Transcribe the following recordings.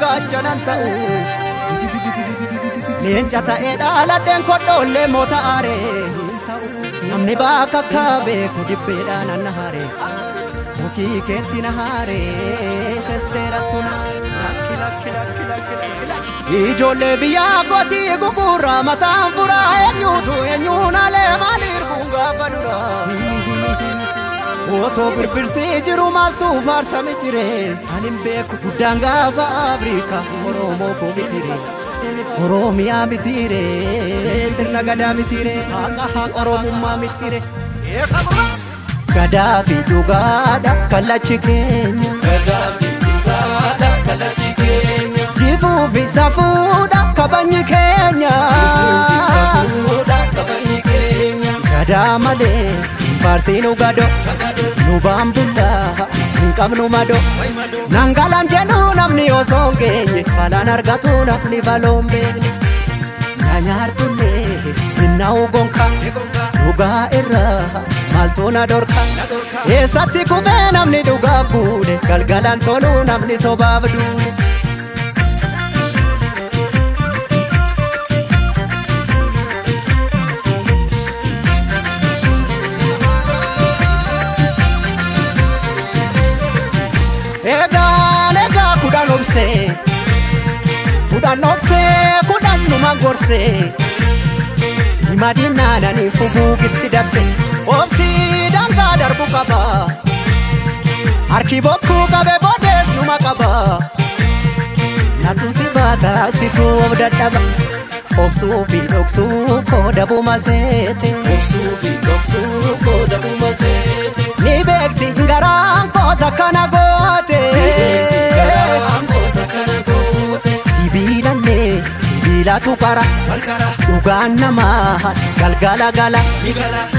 gachanan ta'u leenca ta'ee dhaaladheen kodhoollee moota aaree namni baaka akka beeku dibbeedhaan anna haaree mukii keetti na haaree sesseerattu na ijoollee biyyaa gootii gugurraa mataan furaa eenyuun alee maaliir bungaa duraa Oto birbirsee jiru maaltu faarsame jire anin beeku guddaan gaafa Afrika Oromoo ko mitire Oromiyaa mitire sirna gadaa mitire haqa Oromummaa mitire gadaa fi dhugaadha kallachi keenya gadaa fi dhugaadha kallachi keenya jifuu fi safuudha kabajni keenya gadaa malee Farsinu gado, nubambulla, inkabnu mado. Nangalan jenu namni osongenye, falan argatu namni valombe. Nanyartulle, inna ugonka, duga irra, maltuna dorka. Esatti kufe namni duga bude, galgalan tolu namni sobabdu. Kudan numa gorse Imadina nani fugu gitti dabse Obsi danga darbu qaba Harki bokku qabe bodes numa qaba Natu si baata situ of dadhaba Obsuu fi dhoksuu koo dabuma seete Obsuu fi dhoksuu koo dabuma seete Ni beekti garaan koo sakkana goote Sibiila tukara dhugaan namaas galgala gala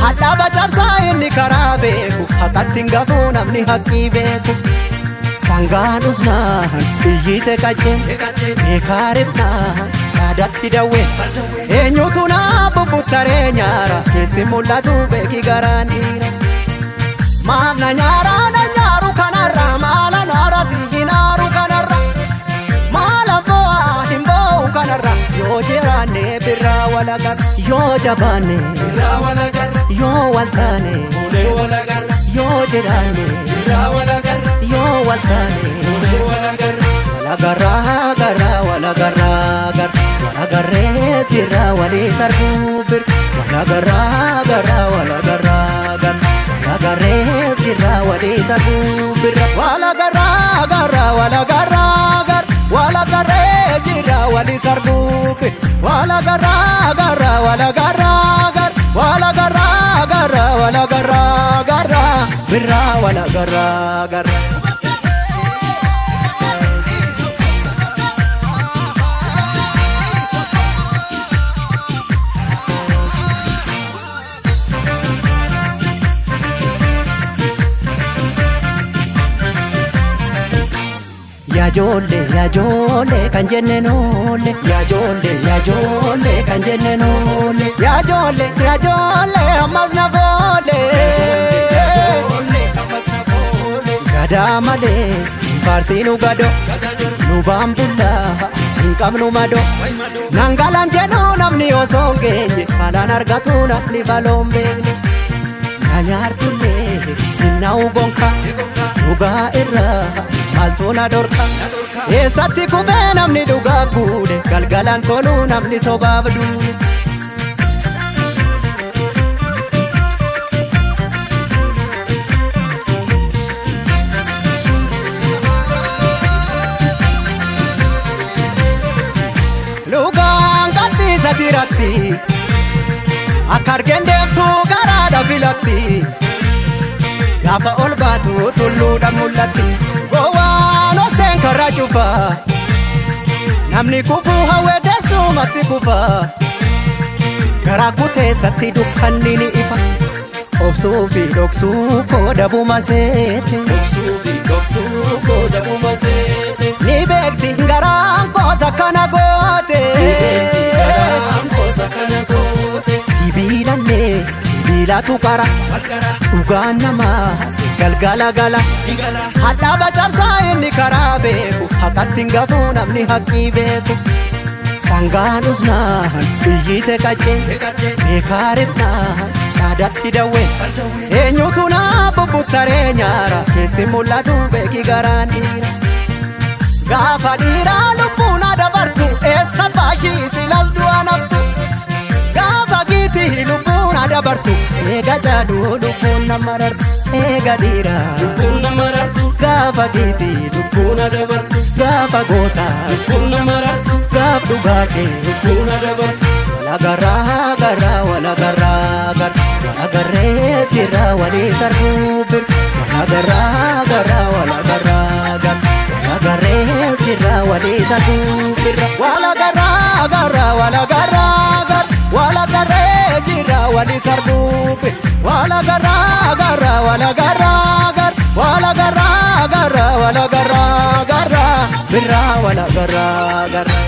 hadhaaba cabsaa inni karaa beeku haqatti hin gafuu namni haqqii beeku sangaan usnaan iyyite qacceen beekaa ribnaan yaadatti dawwee eenyutu naa bubbuttaree nyaara keessi mul'atu beeki garaan dhiira maaf na nyaaraa na nyaaru kanarra maala naara si hinaaru kanarra Yo jirane birra walagar Yo jabane birra walagar Yo waltane ule walagar Yo jirane birra walagar Yo waltane ule walagar Walagara gara walagara gar Walagare birra wali sarbubir Walagara gara walagara gar Walagare birra wali sarbubir Walagara gara walagara gar Walagare jira wali sarbupe wala garra wala garra wala garra birra wala garra Ya jole kan jenne nole Ya jole kan jenne nole Ya jole ammas na vole Gada male farsinu gado Nubambulla inkabnu mado Nangalan jenu namni osongenye falan argatu namni valombe Nanyartulle inna ugonka duga irra maltuna dorka Esatti kufe namni duga bude galgalan tolu namni sobabdu Lugaan qatti satiratti akka argeen deemtu garaadha filatti Gaafa ol baatu tulluudhaan mul'atti Gowwaan oseen karra cufa Namni kufuu hawwee teessumatti kufa Garaa kuteessatti dukkanni ni ifa Obsuu fi dhoksuu koo dabuma seete Ni beekti garaan koo sakkana goote Sibiila tukara dhugaan namaas galgala gala hadhaaba cabsaa inni karaa beeku haqatti hin gafu namni haqqii beeku. Sangaan usnaan biyyite qaccee beekaarifnaan dhaadatti dawwee eenyutu naa bubbuttaree nyaara keessi mul'atu beeki garaan dhiira. Gaafa dhiiraa lubbuun adabartu eessa baashii silas du'a naftu. Gaafa giitii lubbuun adabartu eega jaaduu lubbuun nama rartu. Eega dhiiraa lubbuun nama rartu gaafa giitii lubbuun adabartu. Gaafa gootaa lubbuun nama rartu gaaf dhugaatee lubbuun adabartu. Walagarraa garraa walagarraa garra walagarree jirra walii sarbuu bir. Walagarraa garraa walagarraa garra walagarree jirra walii sarbuu bir. Walagarraa garraa walagarraa garra walagarree jirra walii sarbuu bir. Walagarraa garraa walagarraa garra walagarraa garra walagarraa garra birra walagarraa garra.